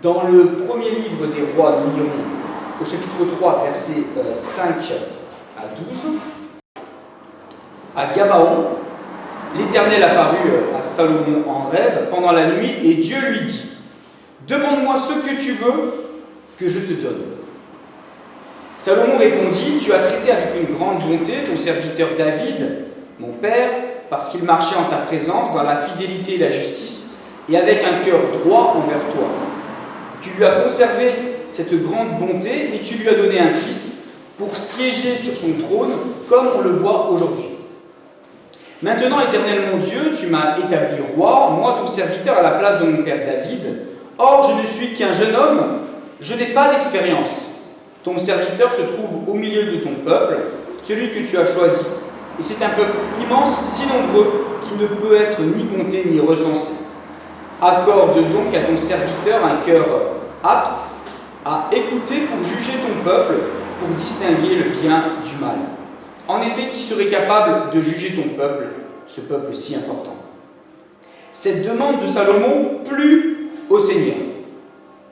Dans le premier livre des rois, nous lirons au chapitre 3, versets 5 à 12. À Gabaon, l'Éternel apparut à Salomon en rêve pendant la nuit, et Dieu lui dit : « Demande-moi ce que tu veux, que je te donne. » Salomon répondit : « Tu as traité avec une grande bonté ton serviteur David, mon père, parce qu'il marchait en ta présence dans la fidélité et la justice, et avec un cœur droit envers toi. Tu lui as conservé cette grande bonté, et tu lui as donné un fils pour siéger sur son trône, comme on le voit aujourd'hui. Maintenant, Éternel mon Dieu, tu m'as établi roi, moi ton serviteur, à la place de mon père David. Or, je ne suis qu'un jeune homme, je n'ai pas d'expérience. Ton serviteur se trouve au milieu de ton peuple, celui que tu as choisi. Et c'est un peuple immense, si nombreux, qui ne peut être ni compté ni recensé. Accorde donc à ton serviteur un cœur apte à écouter pour juger ton peuple, pour distinguer le bien du mal. En effet, qui serait capable de juger ton peuple, ce peuple si important ? » Cette demande de Salomon plut au Seigneur.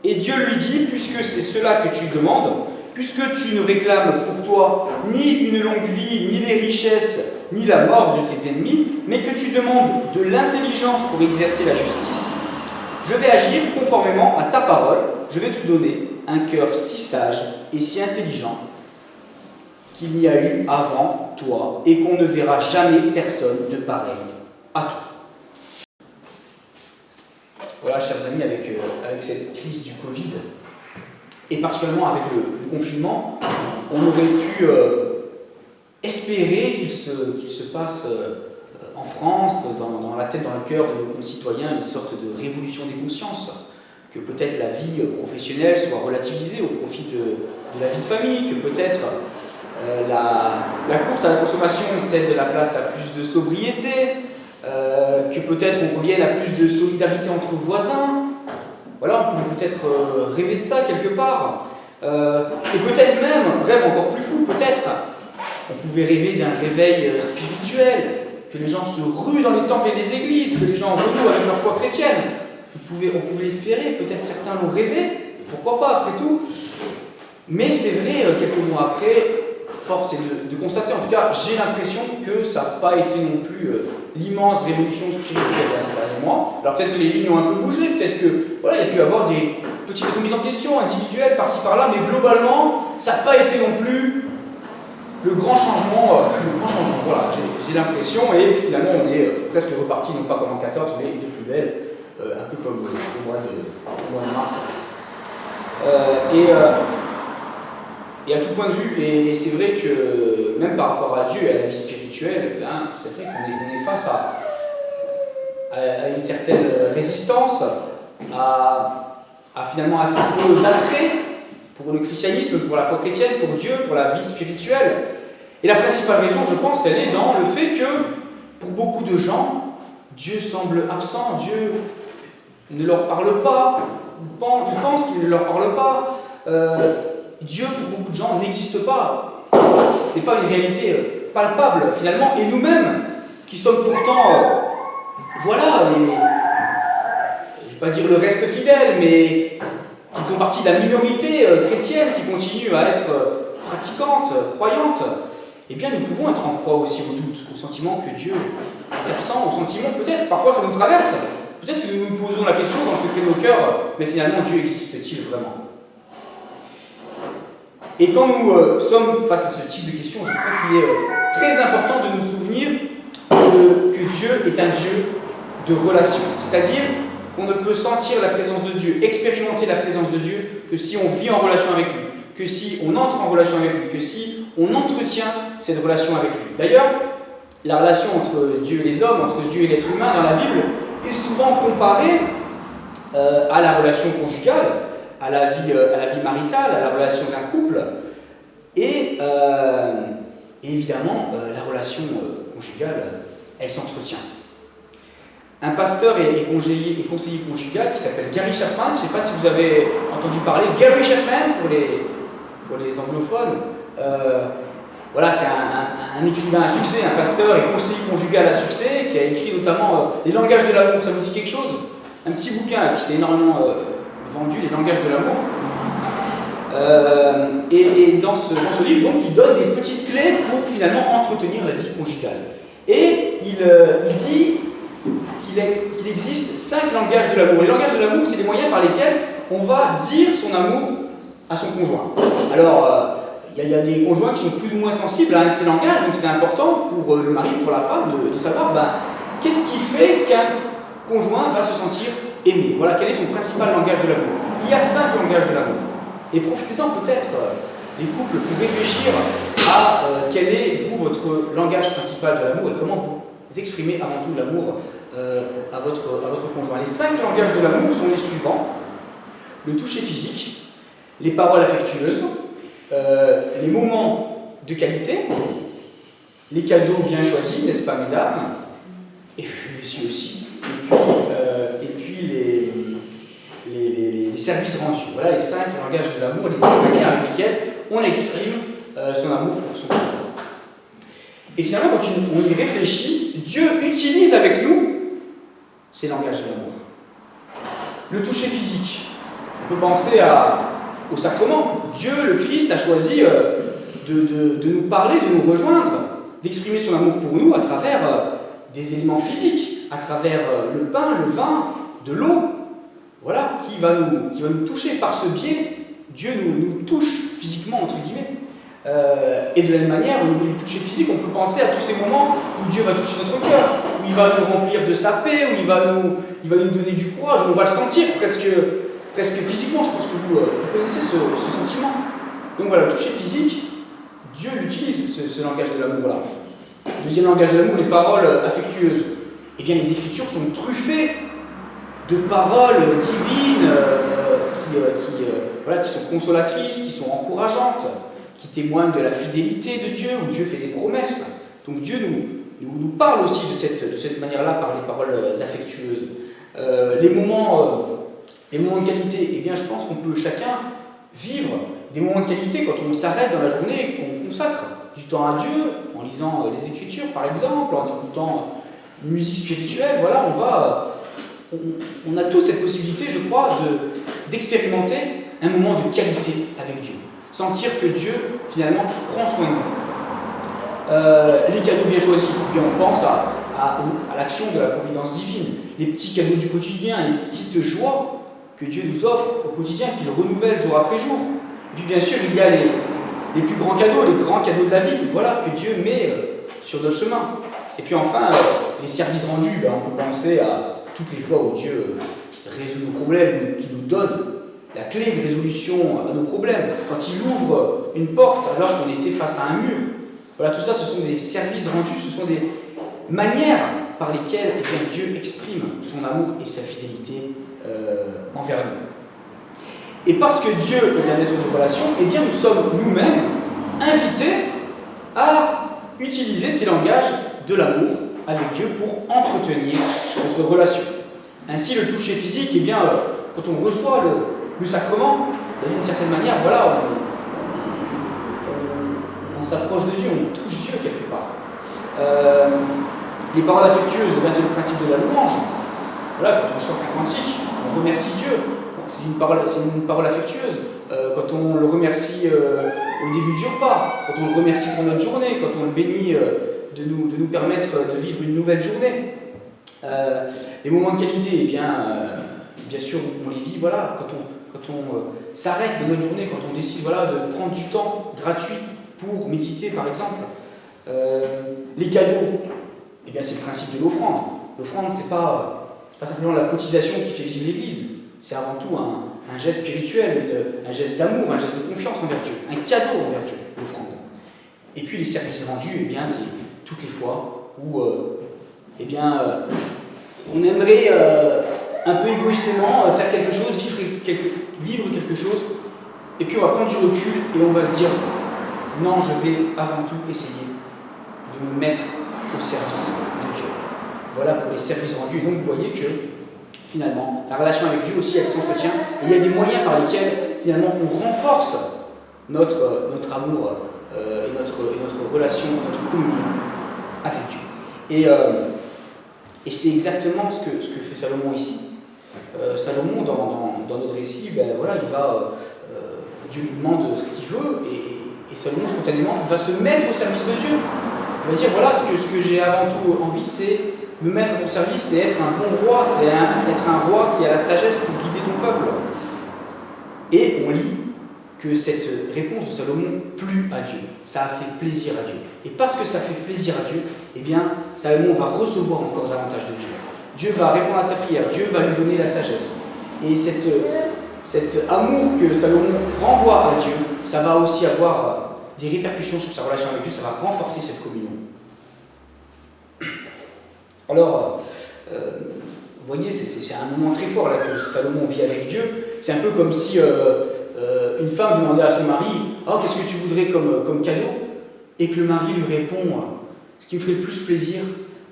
Et Dieu lui dit : « Puisque c'est cela que tu demandes, puisque tu ne réclames pour toi ni une longue vie, ni les richesses, ni la mort de tes ennemis, mais que tu demandes de l'intelligence pour exercer la justice, je vais agir conformément à ta parole, je vais te donner un cœur si sage et si intelligent qu'il n'y a eu avant toi, et qu'on ne verra jamais personne de pareil à toi. » Voilà, chers amis, avec cette crise du Covid, et particulièrement avec le confinement, on aurait pu espérer qu'il se passe en France, dans la tête, dans le cœur de nos concitoyens, une sorte de révolution des consciences, que peut-être la vie professionnelle soit relativisée au profit de la vie de famille, que peut-être la course à la consommation cède la place à plus de sobriété, que peut-être on revienne à plus de solidarité entre voisins. Voilà, on pouvait peut-être rêver de ça quelque part. Et peut-être même, rêve encore plus fou, peut-être, on pouvait rêver d'un réveil spirituel, que les gens se ruent dans les temples et les églises, que les gens renouent avec leur foi chrétienne. On pouvait l'espérer, peut-être certains l'ont rêvé, pourquoi pas après tout. Mais c'est vrai, quelques mois après, force est de constater, en tout cas, j'ai l'impression que ça n'a pas été non plus l'immense révolution spirituelle ces derniers mois. Alors peut-être que les lignes ont un peu bougé, peut-être que voilà, il y a pu y avoir des petites remises en question individuelles par-ci par-là, mais globalement, ça n'a pas été non plus le grand changement. Voilà, j'ai l'impression, et finalement on est presque reparti, non pas comme en 14, mais de plus belle, un peu comme au mois de mars. Et à tout point de vue, et c'est vrai que même par rapport à Dieu et à la vie spirituelle, c'est vrai qu'on est face à une certaine résistance, à finalement assez peu d'attrait pour le christianisme, pour la foi chrétienne, pour Dieu, pour la vie spirituelle. Et la principale raison, je pense, elle est dans le fait que, pour beaucoup de gens, Dieu semble absent, Dieu ne leur parle pas, ils pensent qu'il ne leur parle pas. Dieu, pour beaucoup de gens, n'existe pas. Ce n'est pas une réalité palpable, finalement. Et nous-mêmes, qui sommes pourtant, voilà, je ne vais pas dire le reste fidèle, mais qui faisons partie de la minorité chrétienne qui continue à être pratiquante, croyante, eh bien, nous pouvons être en proie aussi au doute, au sentiment que Dieu est absent, au sentiment, peut-être, parfois ça nous traverse, peut-être que nous nous posons la question dans le secret de nos cœurs, mais finalement, Dieu existe-t-il vraiment ? Et quand nous sommes face à ce type de questions, je crois qu'il est très important de nous souvenir que Dieu est un Dieu de relation. C'est-à-dire qu'on ne peut sentir la présence de Dieu, expérimenter la présence de Dieu, que si on vit en relation avec lui, que si on entre en relation avec lui, que si on entretient cette relation avec lui. D'ailleurs, la relation entre Dieu et les hommes, entre Dieu et l'être humain dans la Bible, est souvent comparée à la relation conjugale, à la vie maritale, à la relation d'un couple, et évidemment, la relation conjugale, elle s'entretient. Un pasteur et conseiller conjugal qui s'appelle Gary Chapman, je ne sais pas si vous avez entendu parler, Gary Chapman pour les anglophones, voilà, c'est un écrivain à succès, un pasteur et conseiller conjugal à succès, qui a écrit notamment Les langages de l'amour, ça vous dit quelque chose ? Un petit bouquin qui s'est énormément vendu Les langages de l'amour. Et dans ce livre, donc, il donne des petites clés pour finalement entretenir la vie conjugale. Et il dit qu'il existe 5 langages de l'amour. Les langages de l'amour, c'est des moyens par lesquels on va dire son amour à son conjoint. Alors, il y a des conjoints qui sont plus ou moins sensibles à un de ces langages, donc c'est important pour le mari, pour la femme, de savoir qu'est-ce qui fait qu'un conjoint va se sentir aimé. Voilà, quel est son principal langage de l'amour. Il y a 5 langages de l'amour. Et profitez-en peut-être, les couples, pour réfléchir à quel est, vous, votre langage principal de l'amour et comment vous exprimez avant tout l'amour à votre conjoint. Les 5 langages de l'amour sont les suivants. Le toucher physique, les paroles affectueuses, les moments de qualité, les cadeaux bien choisis, n'est-ce pas, mesdames? Et puis messieurs aussi. Et puis les services rendus. Voilà les 5 langages de l'amour, les 5 manières avec lesquelles on exprime son amour pour son conjoint. Et finalement, quand on y réfléchit, Dieu utilise avec nous ces langages de l'amour. Le toucher physique. On peut penser au sacrement. Dieu, le Christ, a choisi de nous parler, de nous rejoindre, d'exprimer son amour pour nous à travers des éléments physiques, à travers le pain, le vin, de l'eau. Voilà, qui va nous toucher. Par ce biais, Dieu nous touche physiquement, entre guillemets. Et de la même manière, au niveau du toucher physique, on peut penser à tous ces moments où Dieu va toucher notre cœur, où il va nous remplir de sa paix, où il va nous donner du courage, où on va le sentir presque physiquement. Je pense que vous connaissez ce sentiment. Donc voilà, le toucher physique, Dieu l'utilise, ce langage de l'amour-là. Deuxième langage de l'amour, les paroles affectueuses. Eh bien, les Écritures sont truffées de paroles divines qui sont consolatrices, qui sont encourageantes, qui témoignent de la fidélité de Dieu, où Dieu fait des promesses. Donc Dieu nous parle aussi de cette manière-là par des paroles affectueuses. Les moments de qualité, eh bien je pense qu'on peut chacun vivre des moments de qualité quand on s'arrête dans la journée et qu'on consacre du temps à Dieu, en lisant les Écritures par exemple, en écoutant une musique spirituelle. Voilà, on a tous cette possibilité, je crois, d'expérimenter un moment de qualité avec Dieu. Sentir que Dieu, finalement, prend soin de nous. Les cadeaux bien choisis, eh bien, on pense à l'action de la providence divine, les petits cadeaux du quotidien, les petites joies que Dieu nous offre au quotidien, qu'il renouvelle jour après jour. Et puis bien sûr, il y a les plus grands cadeaux, les grands cadeaux de la vie, voilà, que Dieu met sur notre chemin. Et puis enfin, les services rendus, on peut penser à toutes les fois où Dieu résout nos problèmes, qui nous donne la clé de résolution à nos problèmes, quand il ouvre une porte alors qu'on était face à un mur. Voilà, tout ça, ce sont des services rendus, ce sont des manières par lesquelles Dieu exprime son amour et sa fidélité envers nous. Et parce que Dieu est un être de relation, eh bien nous sommes nous-mêmes invités à utiliser ces langages de l'amour avec Dieu pour entretenir notre relation. Ainsi, le toucher physique, eh bien, quand on reçoit le sacrement, d'une certaine manière, voilà, on s'approche de Dieu, on touche Dieu quelque part. Les paroles affectueuses, eh bien, c'est le principe de la louange. Voilà, quand on chante un cantique, on remercie Dieu. C'est une parole affectueuse. Quand on le remercie au début du repas, quand on le remercie pour notre journée, quand on le bénit de nous permettre de vivre une nouvelle journée. Les moments de qualité, eh bien sûr, on les vit, voilà, quand on s'arrête de notre journée, quand on décide de prendre du temps gratuit pour méditer, par exemple. Les cadeaux, eh bien, c'est le principe de l'offrande. L'offrande, c'est pas simplement la cotisation qui fait vivre l'Église, c'est avant tout un geste spirituel, un geste d'amour, un geste de confiance envers Dieu, un cadeau envers Dieu, l'offrande. Et puis les services rendus, eh bien, c'est toutes les fois où on aimerait un peu égoïstement faire quelque chose, vivre quelque chose, et puis on va prendre du recul et on va se dire non, je vais avant tout essayer de me mettre au service de Dieu. Voilà pour les services rendus. Et donc vous voyez que finalement, la relation avec Dieu aussi, elle s'entretient, et il y a des moyens par lesquels finalement on renforce notre amour et notre relation, notre communion avec Dieu. Et c'est exactement ce que fait Salomon ici. Salomon, dans notre récit, ben, voilà, Dieu lui demande ce qu'il veut, et Salomon, spontanément, il va se mettre au service de Dieu. Il va dire, voilà, ce que j'ai avant tout envie, c'est me mettre à ton service, c'est être un bon roi, c'est être un roi qui a la sagesse pour guider ton peuple. Et on lit que cette réponse de Salomon plut à Dieu, ça a fait plaisir à Dieu. Et parce que ça fait plaisir à Dieu, eh bien, Salomon va recevoir encore davantage de Dieu. Dieu va répondre à sa prière, Dieu va lui donner la sagesse. Et cet amour que Salomon renvoie à Dieu, ça va aussi avoir des répercussions sur sa relation avec Dieu, ça va renforcer cette communion. Alors, vous voyez, c'est un moment très fort là que Salomon vit avec Dieu. C'est un peu comme si une femme demandait à son mari « Oh, qu'est-ce que tu voudrais comme cadeau ?» et que le mari lui répond « Ce qui me ferait le plus plaisir,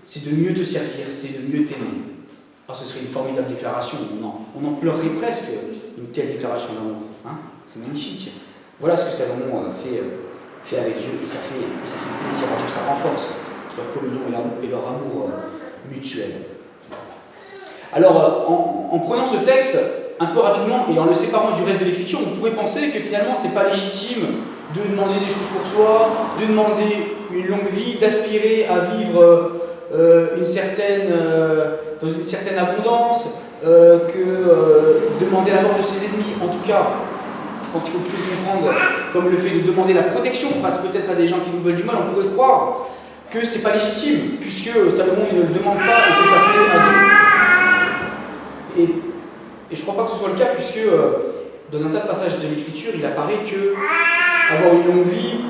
c'est de mieux te servir, c'est de mieux t'aimer. » Alors ce serait une formidable déclaration, on en pleurerait presque, une telle déclaration d'amour. Hein, c'est magnifique. Voilà ce que Salomon fait avec Dieu, et ça fait plaisir à Dieu, ça renforce leur communion et leur amour mutuel. Alors, en prenant ce texte un peu rapidement et en le séparant du reste de l'écriture, on pourrait penser que finalement c'est pas légitime de demander des choses pour soi, de demander une longue vie, d'aspirer à vivre dans une certaine abondance, que demander la mort de ses ennemis. En tout cas, je pense qu'il faut plutôt comprendre comme le fait de demander la protection face peut-être à des gens qui nous veulent du mal. On pourrait croire que c'est pas légitime, puisque Salomon ne le demande pas et que ça plaît à Dieu. Et je ne crois pas que ce soit le cas, puisque dans un tas de passages de l'Écriture, il apparaît que avoir une longue vie,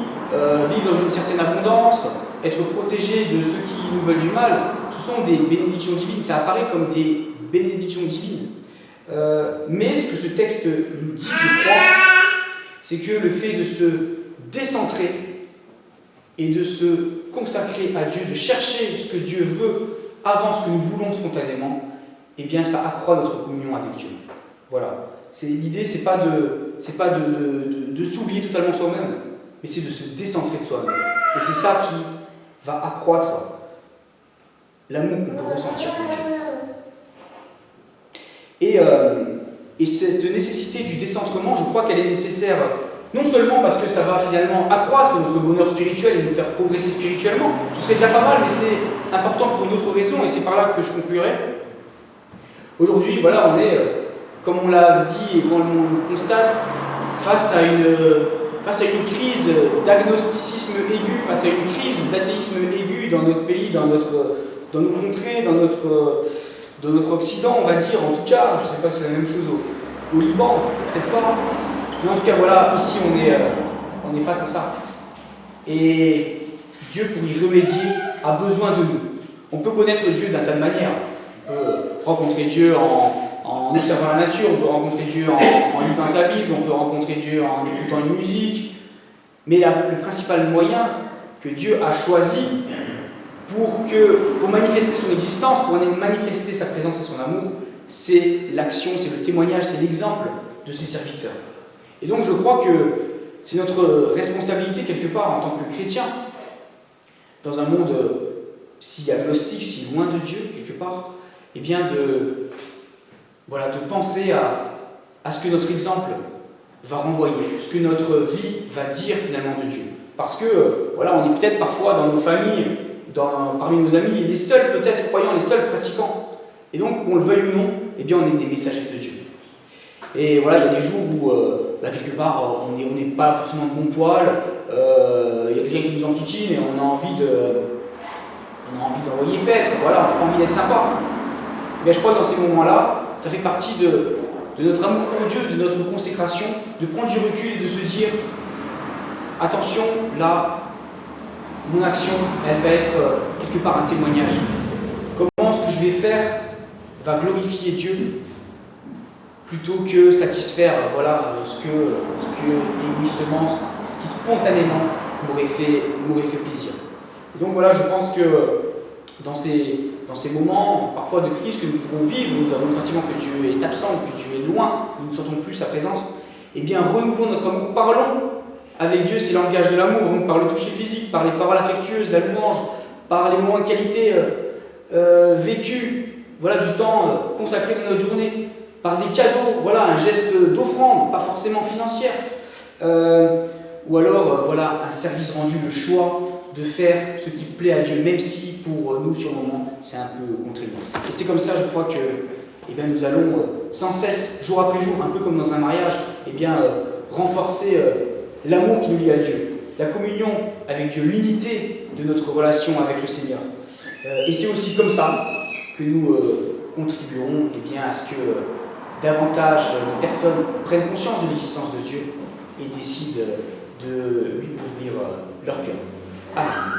vivre dans une certaine abondance, être protégé de ceux qui nous veulent du mal, ce sont des bénédictions divines, ça apparaît comme des bénédictions divines. Mais ce que ce texte nous dit, je crois, c'est que le fait de se décentrer et de se consacrer à Dieu, de chercher ce que Dieu veut avant ce que nous voulons spontanément, eh bien ça accroît notre communion avec Dieu. Voilà. L'idée, c'est pas de s'oublier totalement de soi-même, mais c'est de se décentrer de soi-même. Et c'est ça qui va accroître l'amour qu'on peut ressentir pour Dieu. Et cette nécessité du décentrement, je crois qu'elle est nécessaire, non seulement parce que ça va finalement accroître notre bonheur spirituel et nous faire progresser spirituellement, ce serait déjà pas mal, mais c'est important pour une autre raison, et c'est par là que je conclurai. Aujourd'hui, voilà, on est, comme on l'a dit et comme on le constate, face à une crise d'agnosticisme aigu, face à une crise d'athéisme aigu dans notre pays, dans nos contrées, dans notre Occident, on va dire. En tout cas, je ne sais pas si c'est la même chose au Liban, peut-être pas. Mais en tout cas, voilà, ici on est face à ça. Et Dieu, pour y remédier, a besoin de nous. On peut connaître Dieu d'un tas de manières. On peut rencontrer Dieu en observant la nature, on peut rencontrer Dieu en lisant sa Bible, on peut rencontrer Dieu en écoutant une musique. Mais le principal moyen que Dieu a choisi pour manifester son existence, pour manifester sa présence et son amour, c'est l'action, c'est le témoignage, c'est l'exemple de ses serviteurs. Et donc je crois que c'est notre responsabilité quelque part en tant que chrétien, dans un monde si agnostique, si loin de Dieu quelque part, eh bien de penser à ce que notre exemple va renvoyer, ce que notre vie va dire finalement de Dieu. Parce que, voilà, on est peut-être parfois dans nos familles, parmi nos amis, les seuls peut-être croyants, les seuls pratiquants. Et donc, qu'on le veuille ou non, eh bien on est des messagers de Dieu. Et voilà, il y a des jours où, quelque part, on n'est pas forcément de bon poil, il y a quelqu'un qui nous enquiquine et on a envie d'envoyer paître, voilà, on a envie d'être sympa. Mais je crois que dans ces moments-là, ça fait partie de notre amour pour Dieu, de notre consécration, de prendre du recul et de se dire attention, là, mon action, elle va être quelque part un témoignage. Comment ce que je vais faire va glorifier Dieu plutôt que satisfaire ce que égoïstement, ce qui spontanément m'aurait fait plaisir. Et donc voilà, je pense que dans ces moments, parfois de crise que nous pouvons vivre, nous avons le sentiment que Dieu est absent, que Dieu est loin, que nous ne sentons plus sa présence, eh bien renouvelons notre amour, parlons avec Dieu, c'est le langage de l'amour, donc par le toucher physique, par les paroles affectueuses, la louange, par les moments de qualité vécus, voilà, du temps consacré dans notre journée, par des cadeaux, voilà, un geste d'offrande, pas forcément financière, ou alors voilà, un service rendu, le choix de faire ce qui plaît à Dieu, même si pour nous sur le moment c'est un peu contraignant. Et c'est comme ça, je crois que nous allons sans cesse, jour après jour, un peu comme dans un mariage, renforcer l'amour qui nous lie à Dieu, la communion avec Dieu, l'unité de notre relation avec le Seigneur. Et c'est aussi comme ça que nous contribuerons à ce que davantage de personnes prennent conscience de l'existence de Dieu et décident de lui ouvrir leur cœur. Amen.